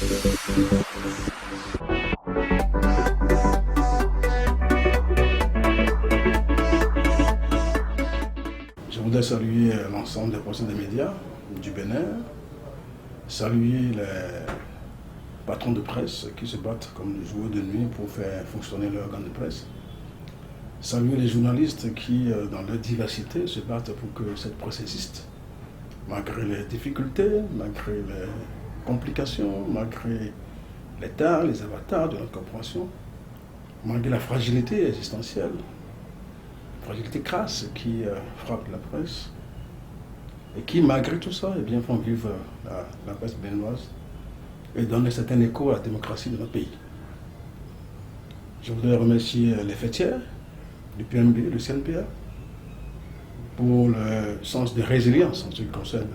Je voudrais saluer l'ensemble des professionnels des médias du Bénin, saluer les patrons de presse qui se battent comme le jour et de nuit pour faire fonctionner leur organe de presse, saluer les journalistes qui, dans leur diversité, se battent pour que cette presse existe, malgré les difficultés, malgré les complications, malgré les tares, les avatars de notre corporation, malgré la fragilité existentielle, fragilité crasse qui frappe la presse et qui, malgré tout ça, eh bien, font vivre la presse béninoise et donnent un certain écho à la démocratie de notre pays. Je voudrais remercier les fêtières du PNB, du CNPA, pour le sens de résilience en ce qui concerne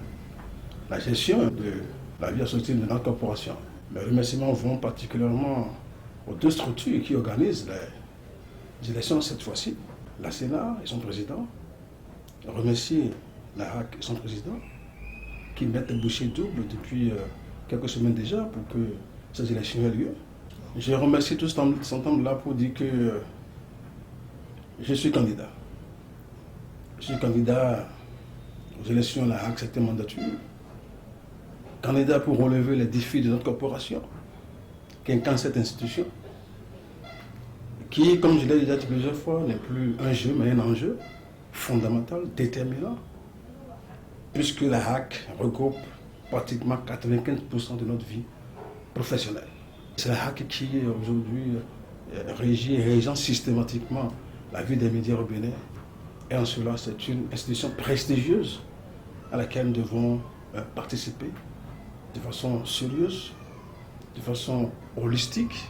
la gestion de la vie associative de notre corporation. Les remerciements vont particulièrement aux deux structures qui organisent les élections cette fois-ci. La Sénat et son président, remercier la HAC et son président, qui mettent des bouchées doubles depuis quelques semaines déjà pour que ces élections aient lieu. Je remercie tout cet ensemble-là pour dire que je suis candidat. Je suis candidat aux élections à la HAC 7e mandature, candidat pour relever les défis de notre corporation, qui incarne cette institution, qui, comme je l'ai déjà dit plusieurs fois, n'est plus un jeu, mais un enjeu fondamental, déterminant, puisque la HAC regroupe pratiquement 95% de notre vie professionnelle. C'est la HAC qui, aujourd'hui, régit et régente systématiquement la vie des médias au Bénin. Et en cela, c'est une institution prestigieuse à laquelle nous devons participer de façon sérieuse, de façon holistique,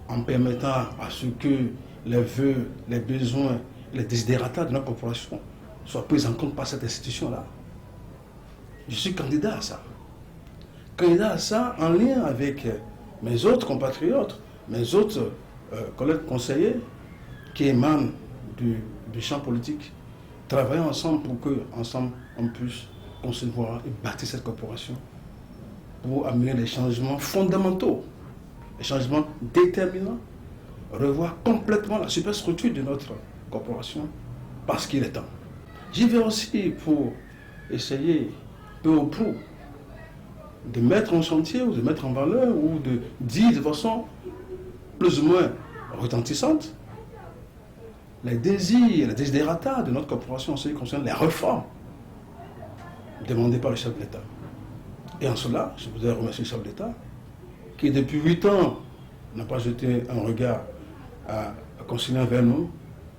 en permettant à ce que les vœux, les besoins, les desiderata de notre corporation soient pris en compte par cette institution-là. Je suis candidat à ça. Candidat à ça en lien avec mes autres compatriotes, mes autres collègues conseillers qui émanent du champ politique, travailler ensemble pour qu'ensemble on puisse concevoir et bâtir cette corporation pour amener les changements fondamentaux, les changements déterminants, revoir complètement la superstructure de notre corporation parce qu'il est temps. J'y vais aussi pour essayer, peu ou prou, de mettre en chantier ou de mettre en valeur ou de dire de façon plus ou moins retentissante les désirs, les desiderata de notre corporation en ce qui concerne les réformes demandées par le chef de l'État. Et en cela, je voudrais remercier le chef de l'État qui depuis 8 ans n'a pas jeté un regard à concilier vers nous,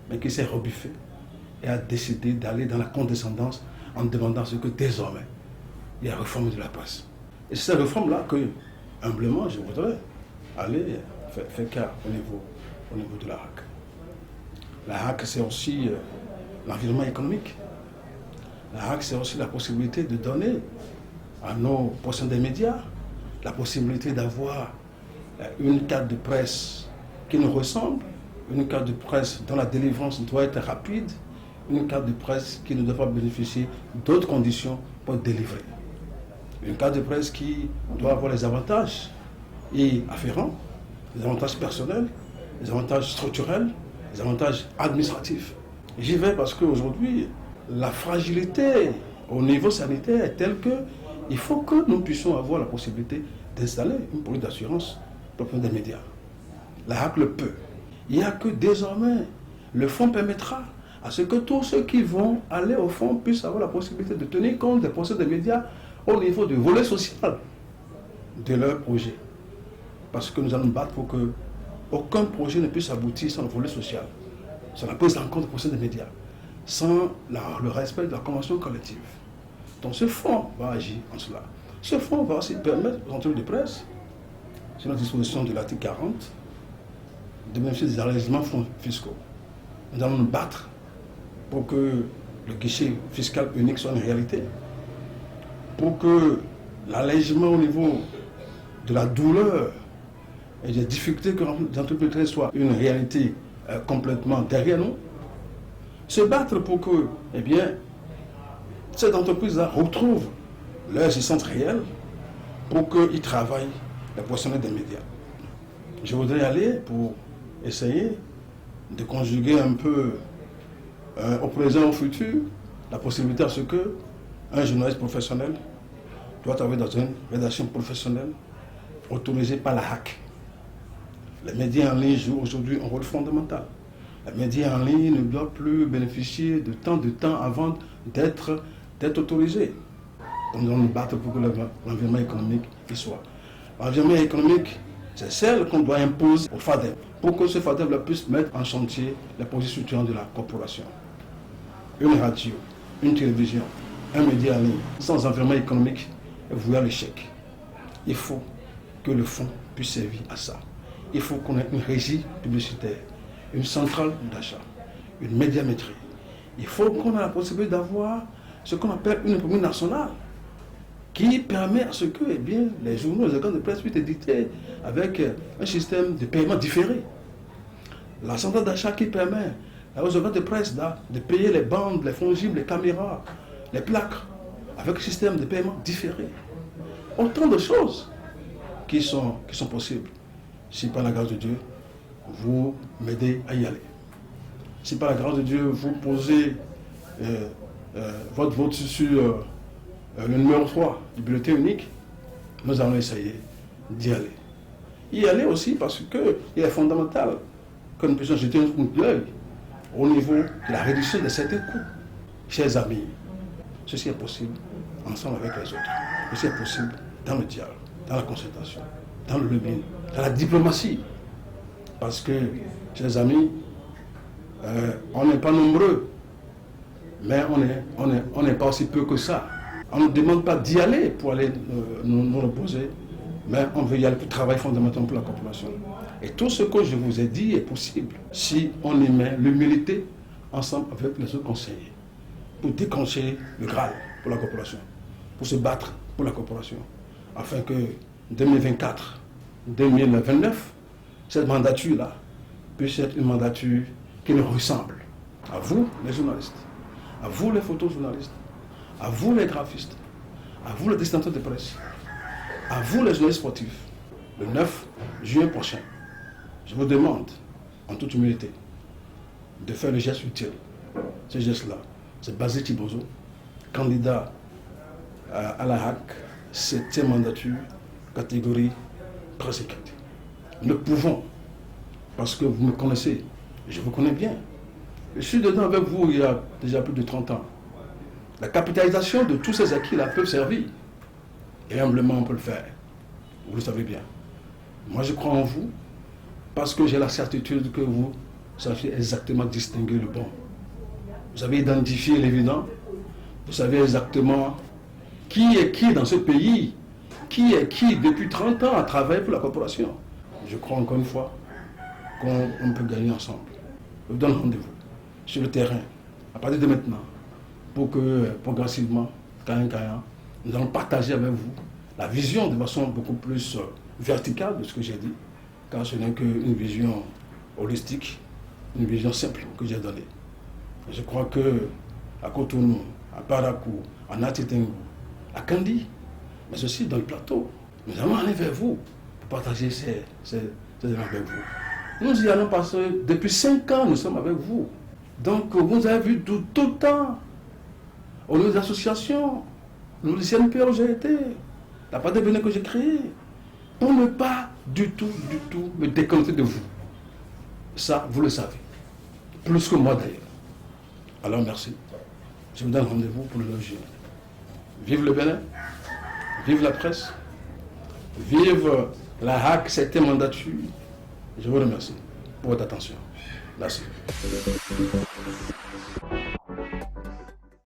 mais qui s'est rebuffé et a décidé d'aller dans la condescendance en demandant ce que désormais il y a réforme de la presse. Et c'est cette réforme-là que, humblement, je voudrais aller faire cas au niveau de la HAC. La HAC, c'est aussi l'environnement économique. La HAC, c'est aussi la possibilité de donner à nos professionnels des médias la possibilité d'avoir une carte de presse qui nous ressemble, une carte de presse dont la délivrance doit être rapide, une carte de presse qui ne doit pas bénéficier d'autres conditions pour délivrer. Une carte de presse qui doit avoir les avantages et afférents, les avantages personnels, les avantages structurels, les avantages administratifs. J'y vais parce qu'aujourd'hui, la fragilité au niveau sanitaire est telle qu'il faut que nous puissions avoir la possibilité d'installer une police d'assurance propre des médias. La HAC le peut. Il n'y a que désormais, le fonds permettra à ce que tous ceux qui vont aller au fond puissent avoir la possibilité de tenir compte des procès des médias au niveau du volet social de leur projet. Parce que nous allons nous battre pour que aucun projet ne puisse aboutir sans le volet social, sans la prise en compte des procès des médias, sans le respect de la convention collective. Donc ce fonds va agir en cela. Ce fonds va aussi permettre aux entreprises de presse, sur la disposition de l'article 40, de bénéficier des allégements fiscaux. Nous allons nous battre pour que le guichet fiscal unique soit une réalité, pour que l'allègement au niveau de la douleur et des difficultés que les entreprises soient une réalité complètement derrière nous, se battre pour que, eh bien, cette entreprise-là retrouve leur existence réelle, pour qu'ils travaillent les professionnels des médias. Je voudrais aller pour essayer de conjuguer un peu au présent, au futur, la possibilité à ce que un journaliste professionnel doit travailler dans une rédaction professionnelle autorisée par la HAC. Les médias en ligne jouent aujourd'hui un rôle fondamental. Les médias en ligne ne doivent plus bénéficier de tant de temps avant d'être autorisés. Donc nous allons nous battre pour que l'environnement économique y soit. L'environnement économique, c'est celle qu'on doit imposer au FADEB pour que ce FADEB puisse mettre en chantier les projets structurants de la corporation. Une radio, une télévision, un média en ligne, sans environnement économique, est voué à l'échec. Il faut que le fonds puisse servir à ça. Il faut qu'on ait une régie publicitaire, une centrale d'achat, une médiamétrie. Il faut qu'on ait la possibilité d'avoir ce qu'on appelle une imprimerie nationale qui permet à ce que les journaux, les organes de presse puissent éditer avec un système de paiement différé. La centrale d'achat qui permet aux organes de presse de payer les bandes, les fongibles, les caméras, les plaques avec un système de paiement différé. Autant de choses qui sont possibles. Si par la grâce de Dieu, vous m'aidez à y aller. Si par la grâce de Dieu, vous posez votre vote sur le numéro 3 du bulletin unique, nous allons essayer d'y aller. Y aller aussi parce qu'il est fondamental que nous puissions jeter un coup d'œil au niveau de la réduction de certains coûts. Chers amis, ceci est possible ensemble avec les autres. Ceci est possible dans le dialogue, dans la concertation, dans le lobbying, dans la diplomatie. Parce que, chers amis, on n'est pas nombreux, mais on n'est pas aussi peu que ça. On ne demande pas d'y aller pour aller nous reposer, mais on veut y aller pour travailler fondamentalement pour la population. Et tout ce que je vous ai dit est possible si on y met l'humilité ensemble avec les autres conseillers pour déclencher le Graal pour la population, pour se battre pour la corporation, afin que 2024, 2029, cette mandature-là puisse être une mandature qui nous ressemble. À vous, les journalistes, à vous, les photojournalistes, à vous, les graphistes, à vous, les destinataires de presse, à vous, les journalistes sportifs. Le 9 juin prochain, je vous demande, en toute humilité, de faire le geste utile. Ce geste-là, c'est Basile Thibozo, candidat à la HAC, 7e mandature, catégorie presse écrite. Nous pouvons, parce que vous me connaissez, je vous connais bien. Je suis dedans avec vous il y a déjà plus de 30 ans. La capitalisation de tous ces acquis-là peut servir. Et humblement, on peut le faire. Vous le savez bien. Moi, je crois en vous parce que j'ai la certitude que vous savez exactement distinguer le bon. Vous avez identifié l'évident. Vous savez exactement qui est qui dans ce pays, qui est qui depuis 30 ans à travailler pour la corporation. Je crois encore une fois qu'on peut gagner ensemble. Je vous donne rendez-vous sur le terrain à partir de maintenant pour que progressivement, nous allons partager avec vous la vision de façon beaucoup plus verticale de ce que j'ai dit, car ce n'est qu'une vision holistique, une vision simple que j'ai donnée. Et je crois que à Cotonou, à Parakou, à Natitengu, à Kandi, mais aussi dans le plateau, nous allons aller vers vous pour partager ces éléments avec vous. Nous y allons parce que depuis 5 ans, nous sommes avec vous. Donc, vous avez vu tout le temps, au niveau des associations, au niveau du CNP où j'ai été, la part de bénévoles que j'ai créée, pour ne pas du tout me déconnecter de vous. Ça, vous le savez. Plus que moi d'ailleurs. Alors, merci. Je vous donne rendez-vous pour le 9 juin. Vive le Bénin, vive la presse, vive la HAC, 7e mandature. Je vous remercie pour votre attention. Merci.